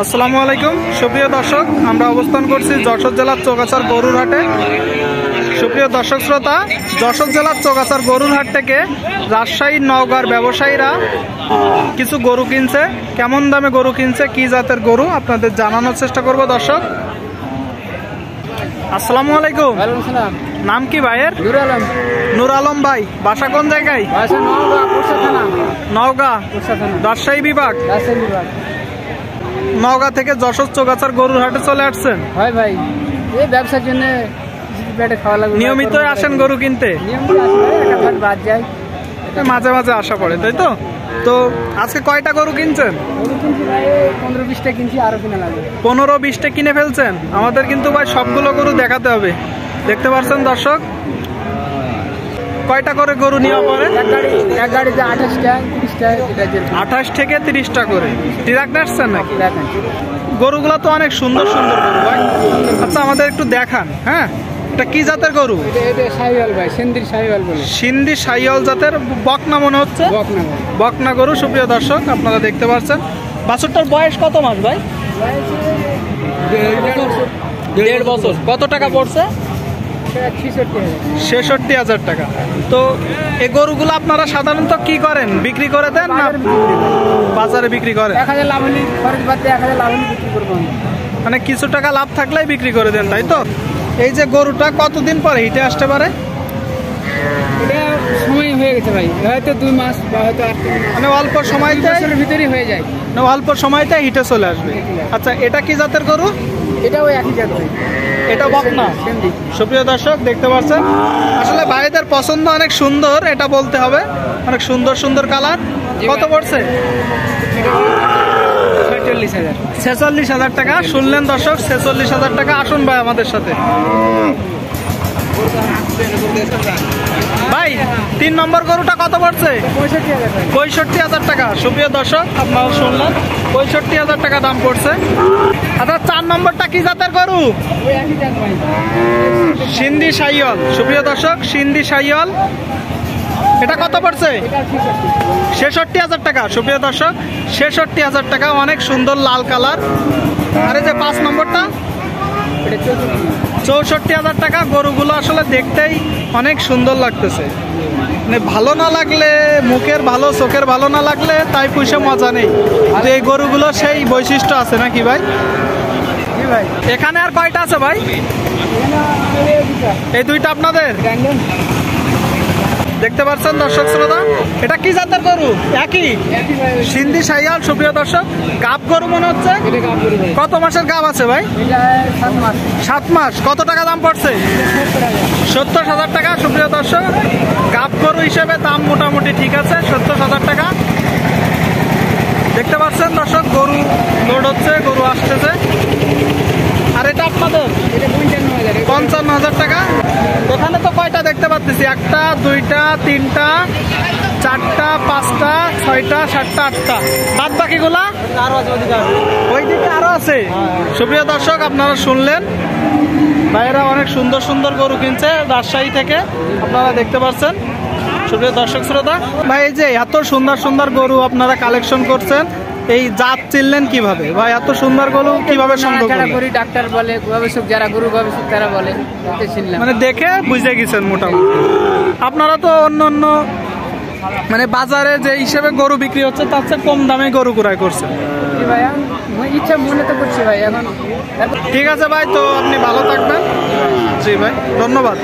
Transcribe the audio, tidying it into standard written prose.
আসসালামু আলাইকুম সুপ্রিয় দর্শক, আমরা অবস্থান করছি যশোর জেলার চৌগাছার গরুর হাটে। সুপ্রিয় দর্শক শ্রোতা, যশোর জেলার চৌগাছার গরুর হাট থেকে রাজশাহী নওগাঁর ব্যবসায়ীরা কিছু গরু কিনছে। কেমন দামে গরু কিনছে, কি জাতের গরু আপনাদের জানানোর চেষ্টা করব। দর্শক আসসালামু আলাইকুম। নাম কি ভাইয়ের? নূর আলম ভাই, বাসা কোন জায়গায়? নওগাঁ, রাজশাহী বিভাগ। নওগাঁ থেকে যশোর চৌগাছার গরুর হাটে চলে আসছেন? হয় ভাই, এই ব্যবসার জন্য নিয়মিত আসেন গরু কিনতে? বাদ যায়, মাঝে মাঝে আসা পড়ে, তাই তো? তো আজকে কয়টা গরু কিনছেন? 15-20টা কিনছি, আরো কিনা লাগবে। 15-20টা কিনে ফেলছেন? আমাদের কিন্তু ভাই সবগুলো গরু দেখাতে হবে। দেখতে পাচ্ছেন দর্শক, কয়টা করে গরু নেওয়া পরে? এক গাড়িতে 28টা 30টা। 28 থেকে 30টা করে ট্রাক আসছেন নাকি? গরুগুলো তো অনেক সুন্দর সুন্দর গরু ভাই। আচ্ছা আমাদের একটু দেখান। হ্যাঁ, এটা কি জাতের গরু? শাহিওয়াল ভাই, সিন্ধির শাহিওয়াল বলে। সিন্ধি শাহিওয়াল জাতের বকনা মনে হচ্ছে। বকনা গরু। সুপ্রিয় দর্শক আপনারা দেখতে পাচ্ছেন। বাছুরটার বয়স কত মাস ভাই? 1.5 বছর। কত টাকা পড়ছে? 66,000 টাকা। তো এই গরুগুলো আপনারা সাধারণত কি করেন, বিক্রি করে দেন না বাজারে বিক্রি করেন? 1000 লাভ হলে খরচ বাদ দিয়ে 1000 লাভ হলে বিক্রি করবো। মানে কিছু টাকা লাভ থাকলেই বিক্রি করে দেন, তাই তো? এই যে গরুটা কতদিন পরে হিটে আসতে পারে? এটা সময় হয়ে গেছে ভাই, হয়তো 2 মাস বা হয়তো 8 মাস, মানে অল্প সময়তে ভিতরেই হয়ে যায়। অল্প সময়তে হিটে চলে আসবে। আচ্ছা এটা কি জাতের গরু? এটাও একই জাত ভাই, এটা বকনা। সুপ্রিয় দর্শক দেখতে পাচ্ছেন, আসলে ভাইদের পছন্দ অনেক সুন্দর, এটা বলতে হবে। অনেক সুন্দর সুন্দর কালার। কত পড়ছে? 46,000 টাকা। শুনলেন দর্শক, 46,000 টাকা। আসুন ভাই আমাদের সাথে। ভাই 3 নম্বর গরুটা কত পড়ছে? 65,000 টাকা। সুপ্রিয় দর্শক আপনারা শুনলেন, 65,000 টাকা দাম পড়ছে। আচ্ছা 4 নম্বরটা কি জাতের গরু? সিন্ধি শাহিওয়াল। সুপ্রিয় দর্শক, সিন্ধি শাহিওয়াল। এটা কত পড়ছে? 66,000 টাকা। সুপ্রিয় দর্শক 66,000 টাকা। অনেক সুন্দর লাল কালার। আর এই যে 5 নম্বরটা 64,000 টাকা। গরুগুলো আসলে দেখতেই অনেক সুন্দর লাগতেছে। মানে ভালো না লাগলে, মুখের ভালো চোখের ভালো না লাগলে তাই পুষে মজা নেই। তো এই গরুগুলো সেই বৈশিষ্ট্য আছে নাকি ভাই? এখানে আর কয়টা আছে ভাই? এই দুইটা আপনাদের? দেখতে পাচ্ছেন দর্শক শ্রোতা, এটা কি জাতের গরু? একই সিন্ধি শাহিওয়াল। সুপ্রিয় দর্শক গাব গরু মনে হচ্ছে। কত মাসের গাব আছে ভাই? 7 মাস। কত টাকা দাম পড়ছে? 70,000 টাকা। সুপ্রিয় দর্শক গাব গরু হিসেবে দাম মোটামুটি ঠিক আছে, 70,000 টাকা। দেখতে পাচ্ছেন দর্শক, গরু লোড হচ্ছে, গরু আসতেছে। আর এটা আপনাদের? 55,000 টাকা। এখানে তো কয়টা দেখতে পাচ্ছি? 1টা 2টা 3টা 4টা 5টা 6টা 7টা 8টা। বাদ বাকিগুলা ওই দিকে আরো আছে। সুপ্রিয় দর্শক আপনারা শুনলেন, ভাইয়েরা অনেক সুন্দর সুন্দর গরু কিনছে রাজশাহী থেকে, আপনারা দেখতে পাচ্ছেন। সুপ্রিয় দর্শক শ্রোতা, ভাই এই যে এত সুন্দর সুন্দর গরু আপনারা কালেকশন করছেন, এই জাত চিনলেন কিভাবে ভাই? এত সুন্দর গরু কিভাবে সম্ভব? ডাক্তার বলে, গবেষক যারা গরু গবেষক তারা বলে, মানে দেখে বুঝে গেছেন মোটামুটি। আপনারা তো অন্য অন্য মানে বাজারে যে হিসেবে গরু বিক্রি হচ্ছে তার চেয়ে কম দামে গরু ক্রয় করছেন। ভাইয়া ইচ্ছা মনে তো করছি ভাই এখন। ঠিক আছে ভাই, তো আপনি ভালো থাকবেন। জি ভাই, ধন্যবাদ।